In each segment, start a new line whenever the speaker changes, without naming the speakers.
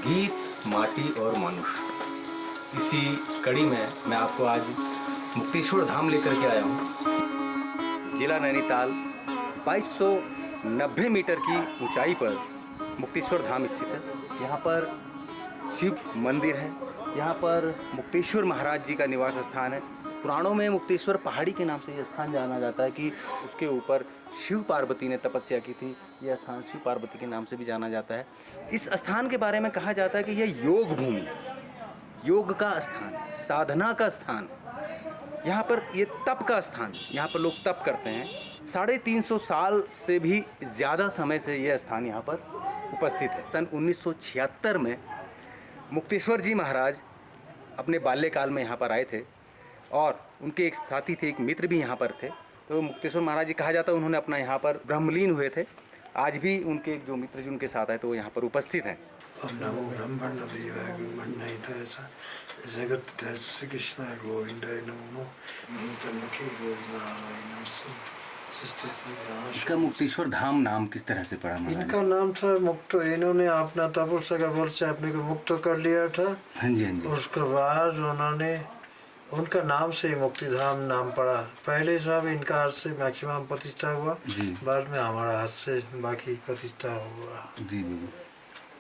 गीत, माटी और मनुष्य, इसी कड़ी में मैं आपको आज मुक्तेश्वर धाम लेकर के आया हूँ। जिला नैनीताल 2290 मीटर की ऊंचाई पर मुक्तेश्वर धाम स्थित है। यहाँ पर शिव मंदिर है। यहाँ पर मुक्तेश्वर महाराज जी का निवास स्थान है। पुराणों में मुक्तेश्वर पहाड़ी के नाम से यह स्थान जाना जाता है कि उसके ऊपर शिव पार्वती ने तपस्या की थी। यह स्थान शिव पार्वती के नाम से भी जाना जाता है। इस स्थान के बारे में कहा जाता है कि यह योग भूमि, योग का स्थान, साधना का स्थान, यहाँ पर ये तप का स्थान, यहाँ पर लोग तप करते हैं। 350 साल से भी ज़्यादा समय से यह स्थान यहाँ पर उपस्थित है। सन 1976 में मुक्तेश्वर जी महाराज अपने बाल्यकाल में यहाँ पर आए थे और उनके एक साथी थे, एक मित्र भी यहाँ पर थे। तो मुक्तेश्वर महाराज जी कहा जाता है उन्होंने अपना यहाँ पर ब्रह्मलीन हुए थे। आज भी उनके जो मित्र जी उनके साथ आए तो वो यहाँ पर उपस्थित हैं।
नमो ब्रह्मण्ड देवाय ब्रह्मण्डाय च जगत श्री कृष्ण गोविंदाय नमो नीतमखे गोविंदाय नमः।
इसका मुक्तेश्वर धाम नाम किस तरह से पड़ा?
इनका नाम था मुक्त। इन्होंने अपना तपस्या का बल से अपने को मुक्त कर लिया था।
हाँ जी, हाँ जी।
उसके बाद उन्होंने उनका नाम से मुक्तिधाम नाम पड़ा। पहले सब इनका हाथ से मैक्सिमम प्रतिष्ठा हुआ जी। बाद में हमारा हाथ से बाकी प्रतिष्ठा हुआ
जी जी जी।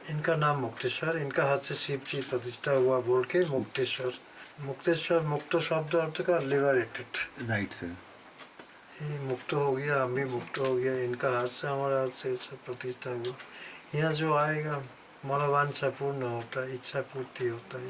इनका नाम मुक्तेश्वर, इनका हाथ से शिव जी प्रतिष्ठा हुआ बोल के मुक्तेश्वर। मुक्तेश्वर मुक्त शब्द अर्थ का लिबरेटेड।
Right sir.
ये मुक्त हो गया, हम भी मुक्त हो गया। इनका हाथ से हमारा हाथ से सब प्रतिष्ठा हुआ। यहाँ जो आएगा मनोवांछा पूर्ण होता है, इच्छा पूर्ति होता है।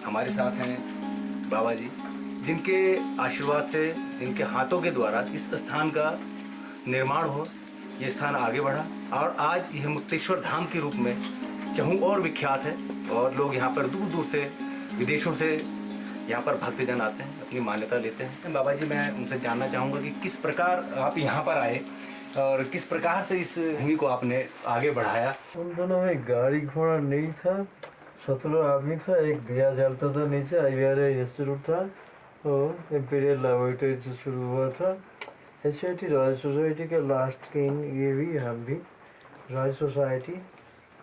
हमारे साथ हैं बाबा जी, जिनके आशीर्वाद से, जिनके हाथों के द्वारा इस स्थान का निर्माण हो, ये स्थान आगे बढ़ा और आज यह मुक्तेश्वर धाम के रूप में चहु और विख्यात है। और लोग यहाँ पर दूर दूर से, विदेशों से यहाँ पर भक्तजन आते हैं, अपनी मान्यता लेते हैं। बाबा जी, मैं उनसे जानना चाहूँगा कि किस प्रकार आप यहाँ पर आए और किस प्रकार से इस भूमि को आपने आगे बढ़ाया।
उन दोनों में गाड़ी घोड़ा नहीं था, 17 आदमी था, एक दिया जलता था नीचे। IVRA इंस्टीट्यूट था, तो इम्पीरियल लेबोरेटरी से शुरू हुआ था। HIT रॉयल सोसाइटी के लास्ट किंग, ये भी हम भी रॉयल सोसाइटी।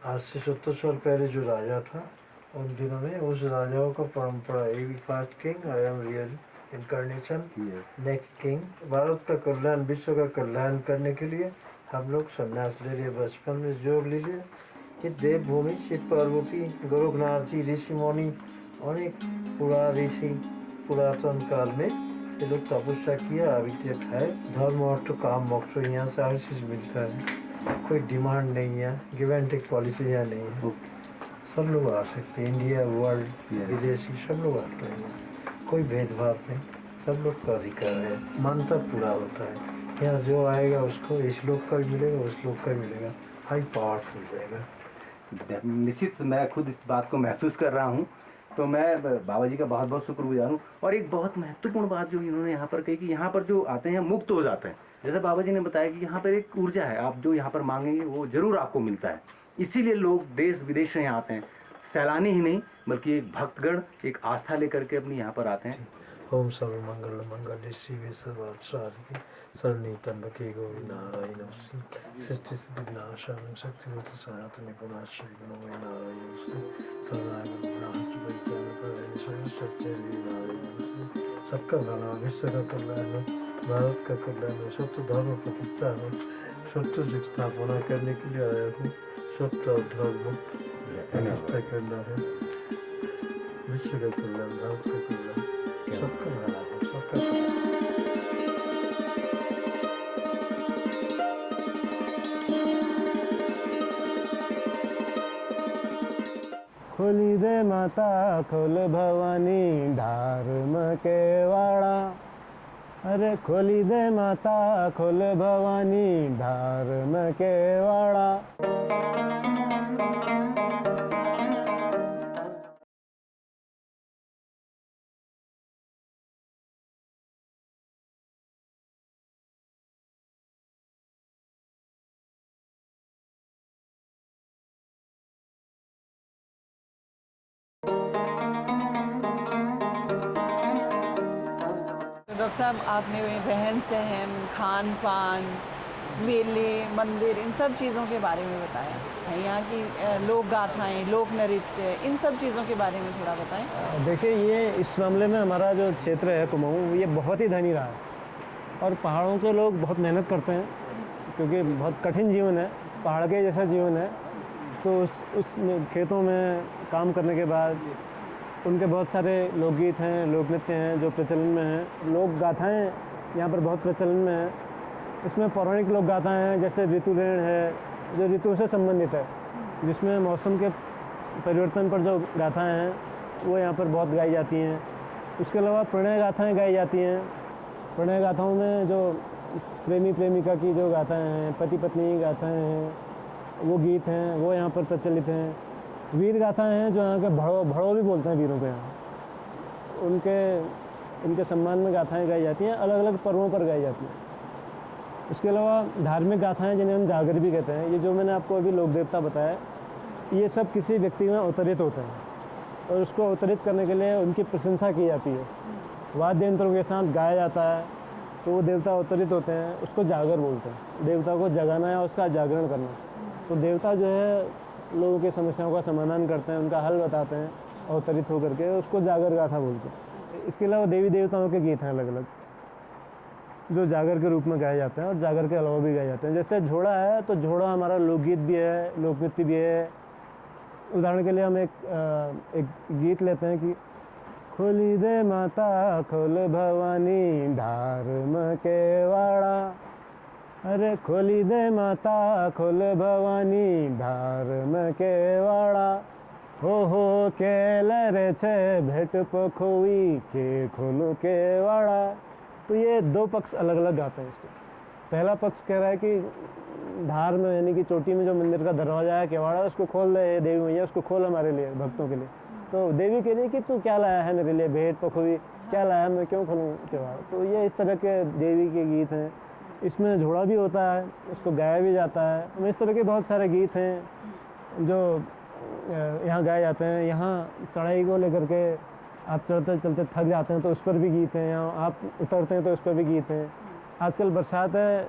आज से 70 साल पहले जो राजा था उन दिनों में, उस राजाओं का परंपरा। ये भी first king, I am real incarnation, next king. Bharat का कल्याण, विश्व का कल्याण करने के लिए हम लोग संन्यास ले लिए, बचपन में जोग ले लिए। ये देवभूमि शिव पार्वती, गोरखनाथ जी, ऋषि मुनि, अनेक ऋषि पुरातन काल में ये लोग तपस्या किया, अभी तक है। धर्म अर्थ काम मोक्ष, यहाँ से हर चीज़ मिलता है। कोई डिमांड नहीं है, गिव एंड टेक पॉलिसी यहाँ नहीं है। सब लोग आ सकते हैं, इंडिया, वर्ल्ड, विदेशी सब लोग आते हैं। कोई भेदभाव नहीं, सब लोग का अधिकार है, मान्यता पूरा होता है। यहाँ जो आएगा उसको इस लोग का भी मिलेगा, उस लोग का भी मिलेगा, हाई पावरफुल जाएगा।
निश्चित मैं खुद इस बात को महसूस कर रहा हूँ। तो मैं बाबा जी का बहुत बहुत शुक्रगुजार हूँ। और एक बहुत महत्वपूर्ण बात जो इन्होंने यहाँ पर कही कि यहाँ पर जो आते हैं मुक्त हो जाते हैं। जैसे बाबा जी ने बताया कि यहाँ पर एक ऊर्जा है, आप जो यहाँ पर मांगेंगे वो जरूर आपको मिलता है। इसीलिए लोग देश विदेश से यहाँ आते हैं, सैलानी ही नहीं बल्कि एक भक्तगण एक आस्था लेकर के अपनी यहाँ पर आते हैं।
ओम सर्व मंगल मंगल शिवे सर्वार्थसाधिके शरण्ये त्र्यंबके गौरी नारायणी नमोस्तुते। सृष्टि स्थिति विनाशाय शक्तिभूत सनातने पुनाश्रय नमो नारायणी सबका भला, विश्व का कल्याण, भारत का कल्याण, सत्य धर्म प्रतिष्ठा हो, सत्य की स्थापना करने के लिए आया हूँ। सत्य और धर्म प्रतिष्ठा करना है। विश्व का कल्याण, भारत का कल्याण, सबका भला हो, सबका।
खोली दे माता खोल भवानी धर्म के वाड़ा, अरे खोली दे माता खोल भवानी धर्म के वाड़ा।
सब आपने रहन सहन, खान पान, मेले, मंदिर, इन सब चीज़ों के बारे में बताया है। यहाँ की लोक गाथाएँ, लोक नृत्य, इन सब चीज़ों के बारे में थोड़ा बताएं।
देखिए, ये इस मामले में हमारा जो क्षेत्र है कुमाऊँ, ये बहुत ही धनी रहा है और पहाड़ों के लोग बहुत मेहनत करते हैं क्योंकि बहुत कठिन जीवन है, पहाड़ के जैसा जीवन है। तो उस खेतों में काम करने के बाद उनके बहुत सारे लोकगीत हैं, लोक नृत्य हैं जो प्रचलन में हैं। लोक गाथाएँ यहाँ पर बहुत प्रचलन में हैं। इसमें पौराणिक लोक गाथाएँ हैं, जैसे ऋतुरेण है जो ऋतु से संबंधित है, जिसमें मौसम के परिवर्तन पर जो गाथाएँ हैं वो यहाँ पर बहुत गाई जाती हैं। उसके अलावा प्रणय गाथाएँ गाई जाती हैं। प्रणय गाथाओं में जो प्रेमी प्रेमिका की जो गाथाएँ हैं, पति पत्नी की गाथाएँ हैं, वो गीत हैं, वो यहाँ पर प्रचलित हैं। वीर गाथाएँ हैं जो यहाँ के भड़ो भी बोलते हैं वीरों को, यहाँ उनके सम्मान में गाथाएँ गाई जाती हैं, अलग अलग पर्वों पर गाई जाती हैं। उसके अलावा धार्मिक गाथाएँ जिन्हें हम जागर भी कहते हैं, ये जो मैंने आपको अभी लोक देवता बताया, ये सब किसी व्यक्ति में अवतरित होते हैं और उसको अवतरित करने के लिए उनकी प्रशंसा की जाती है, वाद्य यंत्रों के साथ गाया जाता है, तो वो देवता अवतरित होते हैं, उसको जागर बोलते हैं। देवता को जगाना है, उसका जागरण करना। तो देवता जो है लोगों की समस्याओं का समाधान करते हैं, उनका हल बताते हैं अवतरित होकर के, उसको जागर गाथा बोलते हैं। इसके अलावा देवी देवताओं के गीत हैं अलग अलग जो जागर के रूप में गाए जाते हैं और जागर के अलावा भी गाए जाते हैं। जैसे झोड़ा है, तो झोड़ा हमारा लोकगीत भी है, लोक नृत्य भी है। उदाहरण के लिए हम एक गीत लेते हैं कि खोली दे माता खोल भवानी धार्म के वाड़ा, अरे खोली दे माता खोल भवानी धार्म के वाड़ा, हो के लरे छे भेट पखोई के खोलो के वाड़ा। तो ये दो पक्ष अलग अलग गाते हैं इसको। पहला पक्ष कह रहा है कि धार में यानी कि चोटी में जो मंदिर का दरवाजा है, केवाड़ा, उसको खोल दे देवी मैया, उसको खोल हमारे लिए, भक्तों के लिए। तो देवी के लिए कि तू क्या लाया है मेरे लिए, भेंट पखोई क्या लाया है, मैं क्यों खोलूँ केवाड़ा। तो ये इस तरह के देवी के गीत हैं। इसमें झोड़ा भी होता है, इसको गाया भी जाता है। इस तरह के बहुत सारे गीत हैं जो यहाँ गाए जाते हैं। यहाँ चढ़ाई को लेकर के आप चलते चलते थक जाते हैं तो उस पर भी गीत हैं, यहाँ आप उतरते हैं तो उस पर भी गीत हैं। आजकल बरसात है,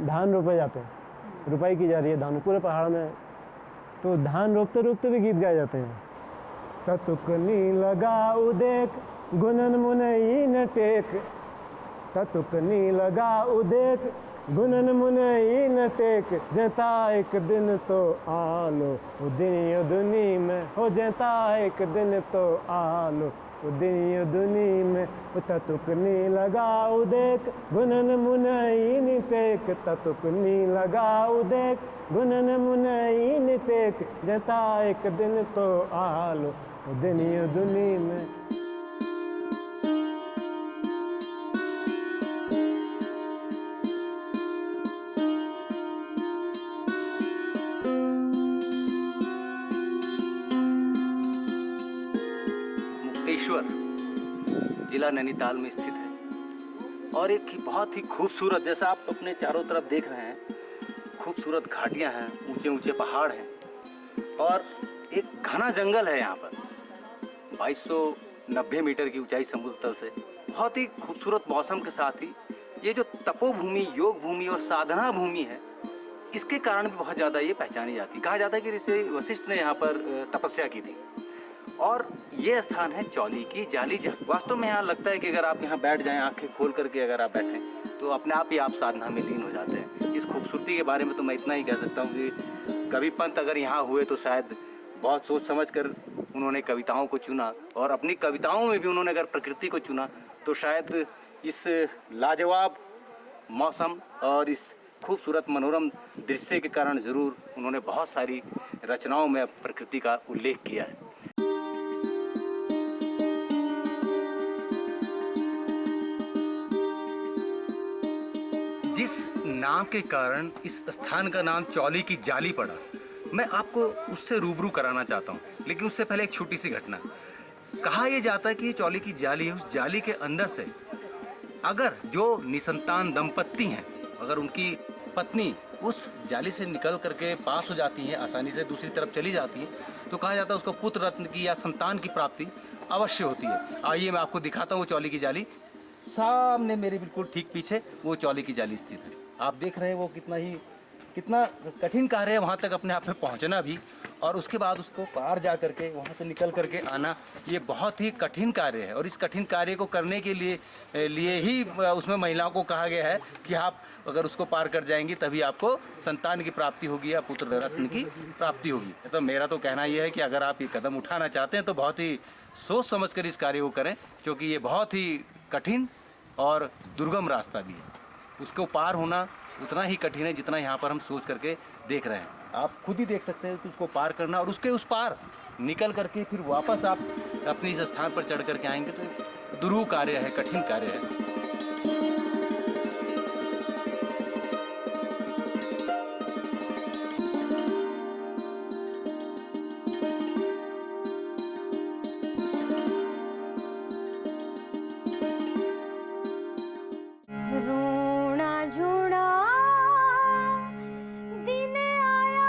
धान रोपे जाते हैं, रुपाई की जा रही है धान पूरे पहाड़ में, तो धान रोपते रोपते भी गीत गाए जाते हैं। ततुकनी लगाऊ देख गुनन मुनई न टेक, ततुकनी लगाऊ देख गुनन मुनई न टेक, जेता एक दिन तो आलो दिन दुनी में, हो जेता एक दिन तो आलो दिन दुनी में। ततुकनी लगाऊ देख गुनन मुनई न टेक, ततुकनी लगाऊ देख गुनन मुनई न टेक, जेता एक दिन तो आलो दिन दुनी में।
मुक्तेश्वर जिला नैनीताल में स्थित है और एक बहुत ही खूबसूरत, जैसा आप अपने चारों तरफ देख रहे हैं, खूबसूरत घाटियां हैं, ऊंचे ऊंचे पहाड़ हैं और एक घना जंगल है। यहाँ पर 2290 मीटर की ऊंचाई समुद्र तल से, बहुत ही खूबसूरत मौसम के साथ ही ये जो तपोभूमि, योग भूमि और साधना भूमि है, इसके कारण भी बहुत ज़्यादा ये पहचानी जाती। कहा जाता है कि ऋषि वशिष्ठ ने यहाँ पर तपस्या की थी। और ये स्थान है चौली की जाली जगह। वास्तव में यहाँ लगता है कि अगर आप यहाँ बैठ जाएं, आंखें खोल करके अगर आप बैठें, तो अपने आप ही आप साधना में लीन हो जाते हैं। इस खूबसूरती के बारे में तो मैं इतना ही कह सकता हूँ कि कवि पंत अगर यहाँ हुए तो शायद बहुत सोच समझ कर उन्होंने कविताओं को चुना और अपनी कविताओं में भी उन्होंने अगर प्रकृति को चुना तो शायद इस लाजवाब मौसम और इस खूबसूरत मनोरम दृश्य के कारण ज़रूर उन्होंने बहुत सारी रचनाओं में प्रकृति का उल्लेख किया है। जिस नाम के कारण इस स्थान का नाम चौली की जाली पड़ा, मैं आपको उससे रूबरू कराना चाहता हूँ, लेकिन उससे पहले एक छोटी सी घटना। कहा यह जाता है कि ये चौली की जाली है, उस जाली के अंदर से अगर जो निसंतान दंपत्ति हैं, अगर उनकी पत्नी उस जाली से निकल करके पास हो जाती है, आसानी से दूसरी तरफ चली जाती है, तो कहा जाता है उसको पुत्र रत्न की या संतान की प्राप्ति अवश्य होती है। आइए मैं आपको दिखाता हूँ चौली की जाली। सामने मेरे बिल्कुल ठीक पीछे वो चौले की जाली स्थित है। आप देख रहे हैं वो कितना कठिन कार्य है वहाँ तक अपने आप में पहुँचना भी, और उसके बाद उसको पार जा करके वहाँ से निकल करके आना, ये बहुत ही कठिन कार्य है। और इस कठिन कार्य को करने के लिए ही उसमें महिलाओं को कहा गया है कि आप अगर उसको पार कर जाएंगी तभी आपको संतान की प्राप्ति होगी या पुत्र रत्न की प्राप्ति होगी। तो मेरा तो कहना यह है कि अगर आप ये कदम उठाना चाहते हैं तो बहुत ही सोच समझ कर इस कार्य को करें, क्योंकि ये बहुत ही कठिन और दुर्गम रास्ता भी है। उसको पार होना उतना ही कठिन है जितना यहाँ पर हम सोच करके देख रहे हैं। आप खुद ही देख सकते हैं कि उसको पार करना और उसके उस पार निकल करके फिर वापस आप अपने इस स्थान पर चढ़ करके आएंगे तो दुरूह कार्य है, कठिन कार्य है।
रोना झूड़ा दिन आया।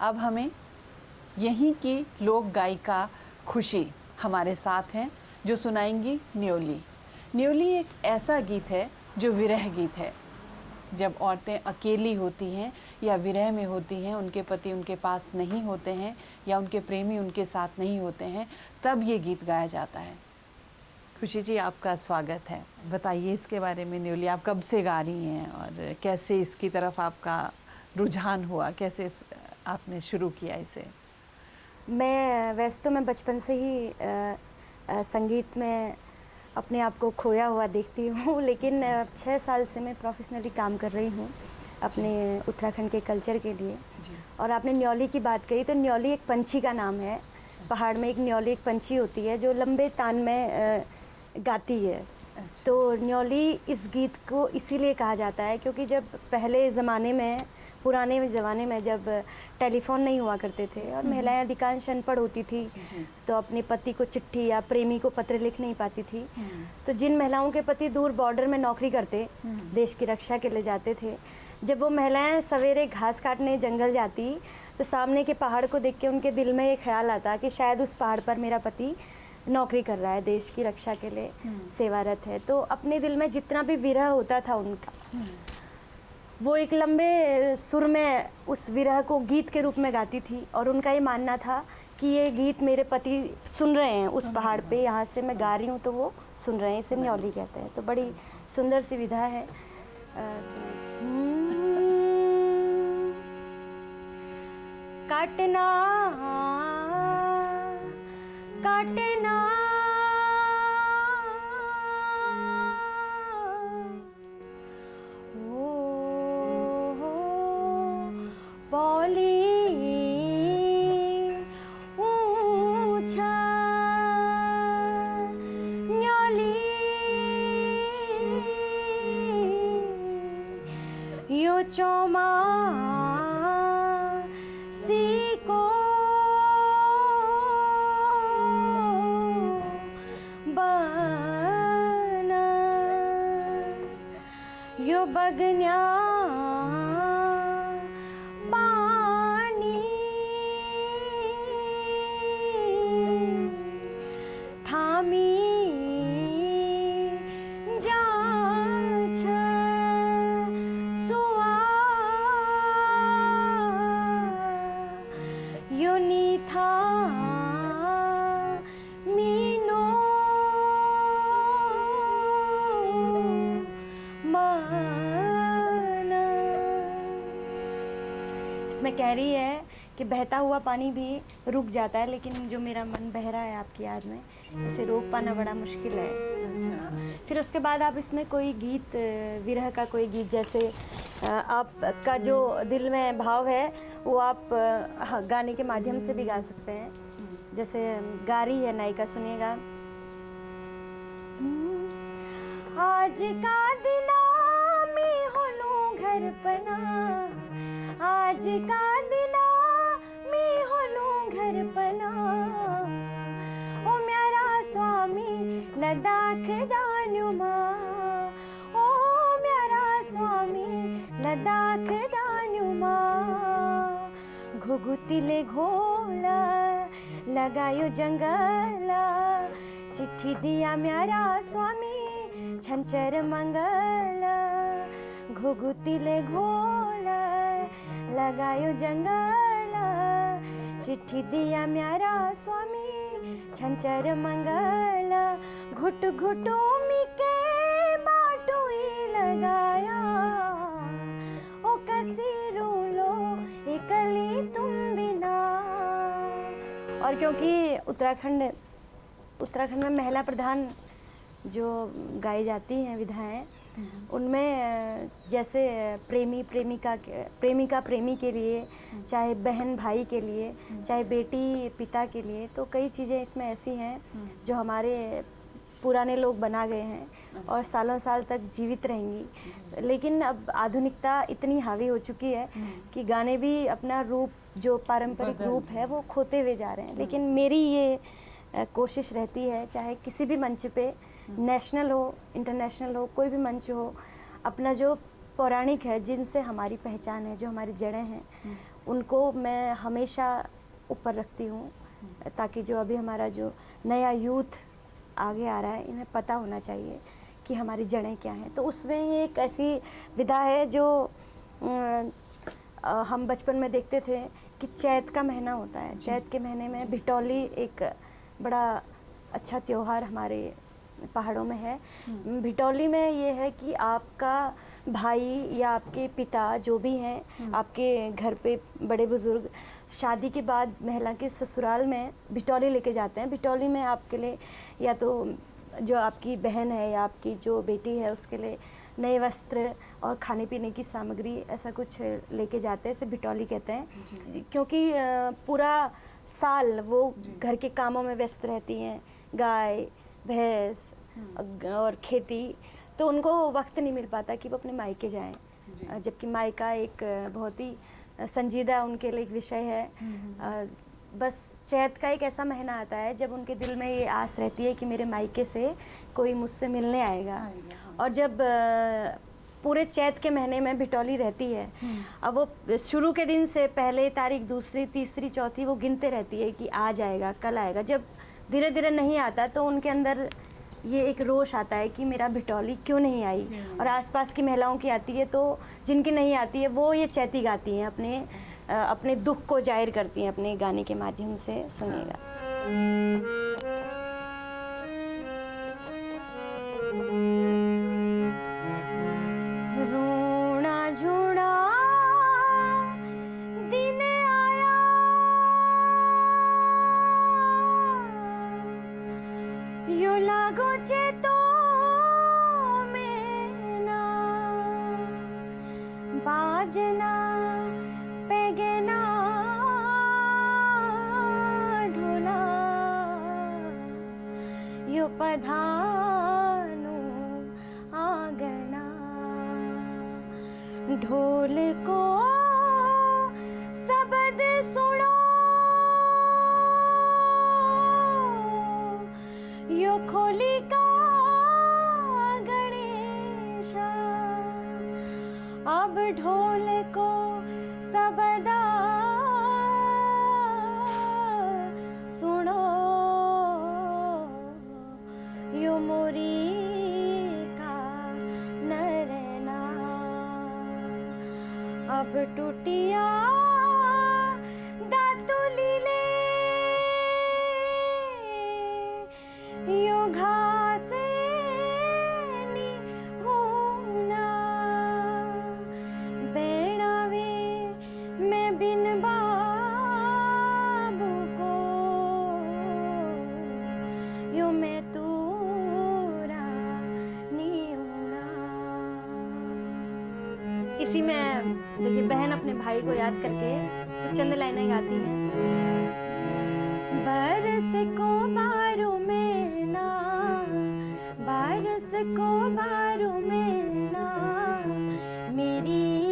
अब हमें यहीं की लोक गायिका खुशी हमारे साथ हैं जो सुनाएंगी न्योली। न्योली एक ऐसा गीत है जो विरह गीत है। जब औरतें अकेली होती हैं या विरह में होती हैं, उनके पति उनके पास नहीं होते हैं या उनके प्रेमी उनके साथ नहीं होते हैं, तब ये गीत गाया जाता है। खुशी जी, आपका स्वागत है। बताइए इसके बारे में। न्योली आप कब से गा रही हैं और कैसे इसकी तरफ आपका रुझान हुआ, कैसे आपने शुरू किया इसे?
वैसे तो मैं बचपन से ही संगीत में अपने आप को खोया हुआ देखती हूँ, लेकिन 6 साल से मैं प्रोफेशनली काम कर रही हूँ अपने उत्तराखंड के कल्चर के लिए। और आपने न्योली की बात कही, तो न्योली एक पंछी का नाम है। पहाड़ में एक न्योली एक पंछी होती है जो लंबे तान में गाती है। तो न्योली इस गीत को इसीलिए कहा जाता है क्योंकि जब पहले ज़माने में, पुराने ज़माने में जब टेलीफोन नहीं हुआ करते थे और महिलाएं अधिकांश अनपढ़ होती थी, तो अपने पति को चिट्ठी या प्रेमी को पत्र लिख नहीं पाती थी। तो जिन महिलाओं के पति दूर बॉर्डर में नौकरी करते, देश की रक्षा के लिए जाते थे, जब वो महिलाएं सवेरे घास काटने जंगल जाती तो सामने के पहाड़ को देख के उनके दिल में ये ख्याल आता कि शायद उस पहाड़ पर मेरा पति नौकरी कर रहा है, देश की रक्षा के लिए सेवारत है। तो अपने दिल में जितना भी विरह होता था उनका, वो एक लंबे सुर में उस विरह को गीत के रूप में गाती थी। और उनका ये मानना था कि ये गीत मेरे पति सुन रहे हैं उस पहाड़ पे, यहाँ से मैं गा रही हूँ तो वो सुन रहे हैं। इसे न्योली कहते हैं। तो बड़ी सुंदर सी विधा है। काटना काटना पौली ऊंचा न्योली यो चोमा सीको बना यो बगन्या इसमें कह रही है कि बहता हुआ पानी भी रुक जाता है, लेकिन जो मेरा मन बह रहा है आपकी याद में, इसे रोक पाना बड़ा मुश्किल है। अच्छा। फिर उसके बाद आप इसमें कोई गीत, विरह का कोई गीत, जैसे आपका जो दिल में भाव है वो आप गाने के माध्यम से भी गा सकते हैं। जैसे गा रही है नायिका, सुनिएगा। आज का दिन में हो दर्पणा आज का दिना मी होनू घरपणा ओ म्यारा स्वामी लद्दाख डानुमा ओ म्यारा स्वामी लद्दाख डानुमा घुघुतिले घोला लगायो जंगला चिट्ठी दिया म्यारा स्वामी छंचर मंगला घुघुतिले घोला लगायो जंगला चिट्ठी दिया म्यारा स्वामी छंचर मंगला घुट घुटो मिके बाटुई लगाया ओ कसी रूलो एकली तुम बिना। और क्योंकि उत्तराखंड में महिला प्रधान जो गाई जाती हैं विधाएं, उनमें जैसे प्रेमिका प्रेमी के लिए, चाहे बहन भाई के लिए, चाहे बेटी पिता के लिए, तो कई चीज़ें इसमें ऐसी हैं जो हमारे पुराने लोग बना गए हैं और सालों साल तक जीवित रहेंगी। लेकिन अब आधुनिकता इतनी हावी हो चुकी है कि गाने भी अपना रूप, जो पारंपरिक रूप है, वो खोते हुए जा रहे हैं। लेकिन मेरी ये कोशिश रहती है, चाहे किसी भी मंच पे, नेशनल हो इंटरनेशनल हो, कोई भी मंच हो, अपना जो पौराणिक है, जिनसे हमारी पहचान है, जो हमारी जड़ें हैं, उनको मैं हमेशा ऊपर रखती हूँ, ताकि जो अभी हमारा जो नया यूथ आगे आ रहा है, इन्हें पता होना चाहिए कि हमारी जड़ें क्या हैं। तो उसमें ये एक ऐसी विधा है जो हम बचपन में देखते थे कि चैत का महीना होता है। चैत के महीने में भिटौली एक बड़ा अच्छा त्योहार हमारे पहाड़ों में है। भिटौली में ये है कि आपका भाई या आपके पिता जो भी हैं, आपके घर पे बड़े बुजुर्ग, शादी के बाद महिला के ससुराल में भिटौली लेके जाते हैं। भिटौली में आपके लिए या तो जो आपकी बहन है या आपकी जो बेटी है उसके लिए नए वस्त्र और खाने पीने की सामग्री, ऐसा कुछ लेके जाते हैं। इसे भिटौली कहते हैं, क्योंकि पूरा साल वो घर के कामों में व्यस्त रहती हैं, गाय भैंस और खेती, तो उनको वक्त नहीं मिल पाता कि वो अपने मायके जाएं। जबकि मायका एक बहुत ही संजीदा उनके लिए एक विषय है। बस चैत का एक ऐसा महीना आता है जब उनके दिल में ये आस रहती है कि मेरे मायके से कोई मुझसे मिलने आएगा। और जब पूरे चैत के महीने में भिटौली रहती है, अब वो शुरू के दिन से पहले तारीख, दूसरी, तीसरी, चौथी वो गिनते रहती है कि आज आएगा, कल आएगा। जब धीरे धीरे नहीं आता तो उनके अंदर ये एक रोष आता है कि मेरा भिटौली क्यों नहीं आई। और आसपास की महिलाओं की आती है, तो जिनकी नहीं आती है वो ये चैती गाती हैं, अपने दुख को जाहिर करती हैं अपने गाने के माध्यम से। सुनिएगा। रूणा झूणा दिन आया, यो लागो चेतो में ना बाजना पेगना ढोला, यो पधानु आंगना, ढोल को शब्द सुनो, यो खोली का गणेशा, अब ढोल को सबदा सुनो, यो मोरी का नरना, अब टूटिया दातुली ले, यो घासे नी होना, बेड़ावे मैं बिन बाबू को, यो मैं तूरा नी होना। इसी में देखिए बहन अपने भाई को याद करके तो चंद लाइनें गाती हैं। बरस को बारों में ना, बारस को बारों में ना, मेरी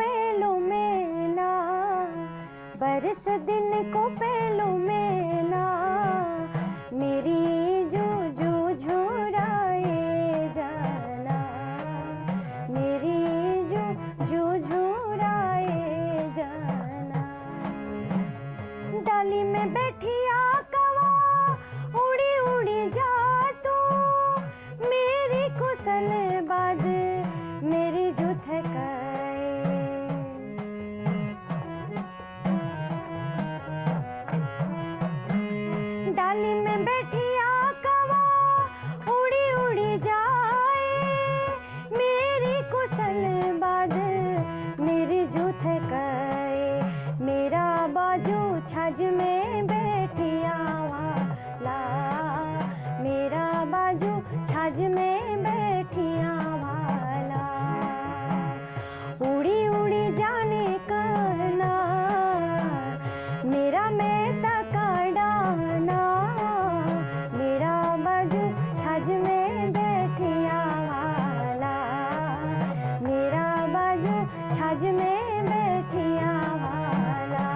पहलू में ना, बरस दिन को पहलू में ना, मेरी जो जो झुराए जाना, मेरी जो जो झुराए जाना। डाली में बैठी आकवा उड़ी उड़ी जा तू, मेरी कुशल बाद मेरी जो थकाए। डाली में बैठी आकवा उड़ी उड़ी जाए, मेरी कुशल बाद मेरी जो थकाए। मेरा बाजू छाज में बैठिया वाला, मेरा बाजू छाज में बैठिया वाला, उड़ी उड़ी जाने कहना, मेरा मैं तका डाना, मेरा बाजू छाज में बैठिया वाला, मेरा बाजू छाज में बैठिया वाला।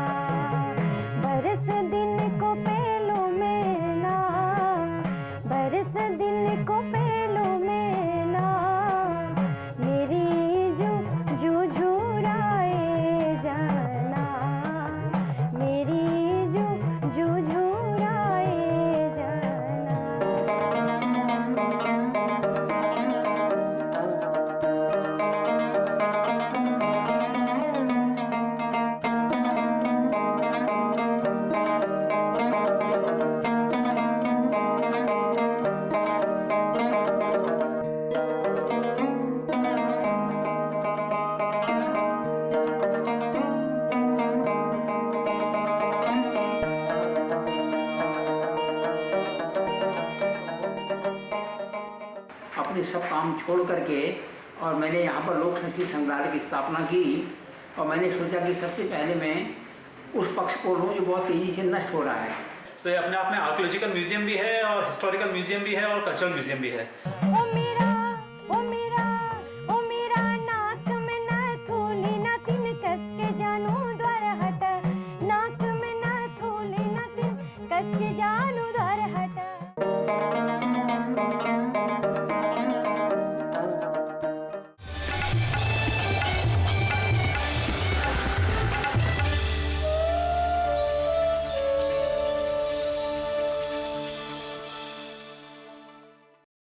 बरस दिन को पहलू में ना, बरस दिन को पहलू में ना, मेरी जो जो झुराए जाना, मेरी जो जो झुराए जाना।
अपने सब काम छोड़ करके और मैंने यहाँ पर लोक संस्कृति संग्रहालय की स्थापना की। और मैंने सोचा कि सबसे पहले मैं उस पक्ष को लूँ जो बहुत तेज़ी से नष्ट हो रहा है।
तो ये अपने आप में आर्कियोलॉजिकल म्यूजियम भी है और हिस्टोरिकल म्यूजियम भी है और कल्चरल म्यूजियम भी है।
ओ मेरा ओ मेरा ओ मेरा नाक में न थूली न तिन कस के जानू द्वार हट, नाक में न थूली न तिन कस के जानू द्वार हट।